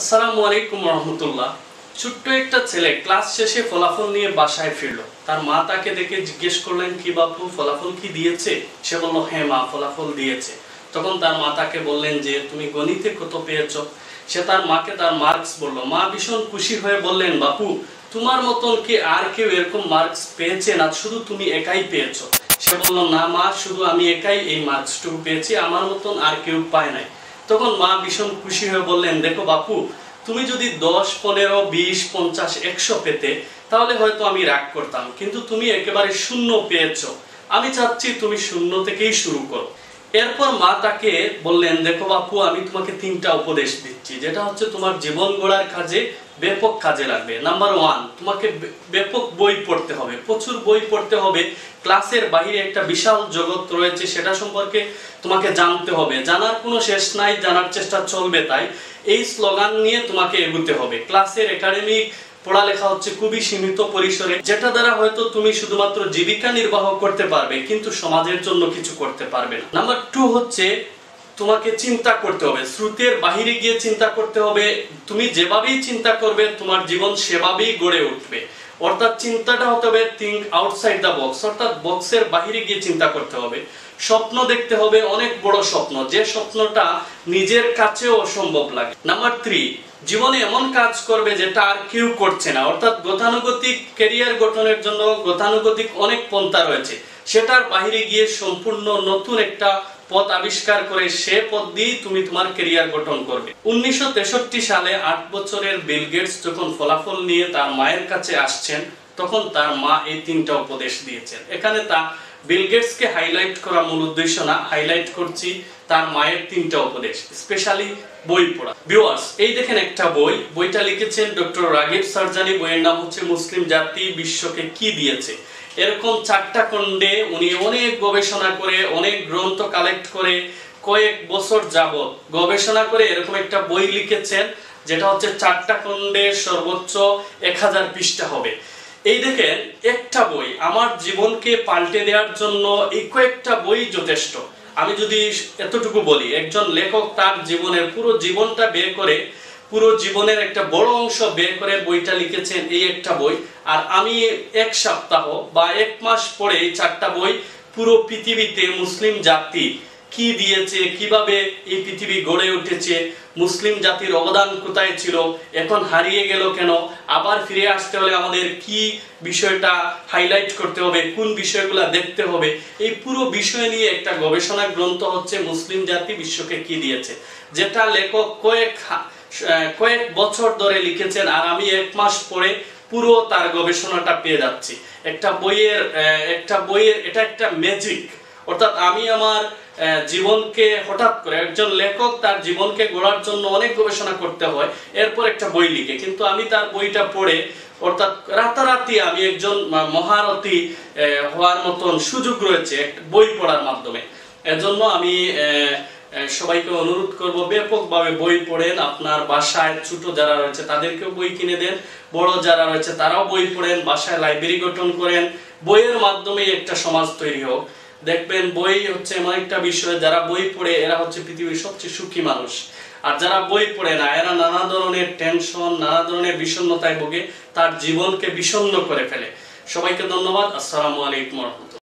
আসসালামু আলাইকুম রহমতুল্লাহ। ছোট্ট একটা ছেলে ক্লাস শেষে ফলাফল নিয়ে বাসায় ফিরলো। তার মা তাকে দেখে জিজ্ঞেস করলেন, কি বাপু, ফলাফল কি দিয়েছে? সে বলল, হ্যাঁ মা, ফলাফল দিয়েছে। তখন তার মা তাকে বললেন যে তুমি গণিতে কত পেয়েছো? সে তার মাকে তার মার্কস বলল। মা ভীষণ খুশি হয়ে বললেন, বাপু তোমার মতন কি আর কেউ এরকম মার্কস পেয়েছে, না শুধু তুমি একাই পেয়েছো? সে বলল, না মা, শুধু আমি একাই এই মার্কসটুকু পেয়েছি, আমার মতন আর কেউ পায় নাই। তখন মা ভীষণ খুশি হয়ে বললেন, দেখো বাপু, তুমি যদি 10, 15, 20, 50, 100 পেতে তাহলে হয়তো আমি রাগ করতাম, কিন্তু তুমি একেবারে শূন্য পেয়েছো। আমি চাচ্ছি তুমি শূন্য থেকেই শুরু করো। এরপর মা তাকে বললেন, দেখো বাপু, আমি তোমাকে 3টা উপদেশ দিচ্ছি, যেটা হচ্ছে তোমার জীবন গড়ার কাজে ব্যাপক কাজে লাগবে। নাম্বার 1, তোমাকে ব্যাপক বই পড়তে হবে, প্রচুর বই পড়তে হবে। ক্লাসের বাইরে একটা বিশাল জগৎ রয়েছে, সেটা সম্পর্কে তোমাকে জানতে হবে। জানার কোনো শেষ নাই, জানার চেষ্টা চলবে। তাই এই স্লোগান নিয়ে তোমাকে এগোতে হবে। ক্লাসের একাডেমিক পড়ালেখা হচ্ছে খুবই সীমিত পরিসরে, যেটা দ্বারা হয়তো তুমি শুধুমাত্র জীবিকা নির্বাহ করতে পারবে, কিন্তু সমাজের জন্য কিছু করতে পারবে না। নাম্বার 2 হচ্ছে তোমাকে চিন্তা করতে হবে, স্রোতের বাহিরে গিয়ে চিন্তা করতে হবে। তুমি যেভাবেই চিন্তা করবে তোমার জীবন সেভাবেই গড়ে উঠবে। অর্থাৎ চিন্তাটা হতে হবে থিঙ্ক আউটসাইড দ্য বক্স, অর্থাৎ বক্সের বাহিরে গিয়ে চিন্তা করতে হবে। স্বপ্ন দেখতে হবে, অনেক বড় স্বপ্ন, যে স্বপ্নটা নিজের কাছেও অসম্ভব লাগে। নাম্বার 3, জীবনে এমন কাজ করবে যেটা আর কেউ করছে না। অর্থাৎ গতানুগতিক ক্যারিয়ার গঠনের জন্য গতানুগতিক অনেক পন্থা রয়েছে, সেটার বাহিরে গিয়ে সম্পূর্ণ নতুন একটা পথ আবিষ্কার করে সে পথ দিয়ে তুমি তোমার ক্যারিয়ার গঠন করবে। 1963 সালে 8 বছরের বিল গেটস যখন ফলাফল নিয়ে তার মায়ের কাছে আসছেন, তখন তার মা এই 3টা উপদেশ দিয়েছেন। এখানে তা বিল গেটসকে হাইলাইট করা মূল উদ্দেশ্য না, হাইলাইট করছি তার মায়ের 3টা উপদেশ, স্পেশালি বই পড়া। ভিউয়ার্স, এই দেখেন একটা বই, বইটা লিখেছেন ডক্টর রাগিব সারজানি। বইয়ের নাম হচ্ছে মুসলিম জাতি বিশ্বকে কি দিয়েছে। এরকম 4টা খণ্ডে উনি অনেক গবেষণা করে, অনেক গ্রন্থ কালেক্ট করে, কয়েক বছর যাবত গবেষণা করে এরকম একটা বই লিখেছেন, যেটা হচ্ছে 4টা খণ্ডে সর্বোচ্চ 1000 পৃষ্ঠা হবে। এই দেখেন একটা বই আমার জীবনকে পাল্টে দেওয়ার জন্য এই কয়েকটা বই যথেষ্ট। আমি যদি এতটুকু বলি, একজন লেখক তার জীবনের পুরো জীবনটা বের করে, পুরো জীবনের একটা বড় অংশ বের করে বইটা লিখেছেন, এই একটা বই। আর আমি 1 সপ্তাহ বা 1 মাস পরে এই 4টা বই পুরো পৃথিবীতে মুসলিম জাতি কি দিয়েছে, কিভাবে এই পৃথিবী গড়ে উঠেছে, মুসলিম জাতির অবদান কোথায় ছিল, এখন হারিয়ে গেল কেন, আবার ফিরে আসতে হলে আমাদের কি বিষয়টা হাইলাইট করতে হবে, কোন বিষয়গুলো দেখতে হবে, এই পুরো বিষয় নিয়ে একটা গবেষণা গ্রন্থ হচ্ছে মুসলিম জাতি বিশ্বকে কি দিয়েছে, যেটা লেখক কয়েক বছর ধরে লিখেছেন। আর আমি 1 মাস পরে পুরো তার গবেষণাটা পেয়ে যাচ্ছি। একটা বইয়ের এটা একটা ম্যাজিক। অর্থাৎ আমি আমার জীবনকে হঠাৎ করে, একজন লেখক তার জীবনকে গড়ার জন্য অনেক গবেষণা করতে হয়, এরপর একটা বই লিখে। কিন্তু আমি তার বইটা পড়ে, অর্থাৎ রাতারাতি আমি একজন মহারথী হওয়ার মতন সুযোগ রয়েছে বই পড়ার মাধ্যমে। এজন্য আমি সবাইকে অনুরোধ করব, ব্যাপকভাবে বই পড়েন। আপনার বাসায় ছোট যারা রয়েছে তাদেরকেও বই কিনে দেন, বড় যারা রয়েছে তারাও বই পড়েন, বাসায় লাইব্রেরি গঠন করেন। বইয়ের মাধ্যমে একটা সমাজ তৈরি হোক। দেখবেন বই হচ্ছে এমন একটা বিষয়, যারা বই পড়ে এরা হচ্ছে পৃথিবীর সবচেয়ে সুখী মানুষ। আর যারা বই পড়ে না, এরা নানা ধরনের টেনশন, নানা ধরনের বিষণ্ণতায় ভোগে, তার জীবনকে বিষণ্ণ করে ফেলে। সবাইকে ধন্যবাদ। আসসালামু আলাইকুম।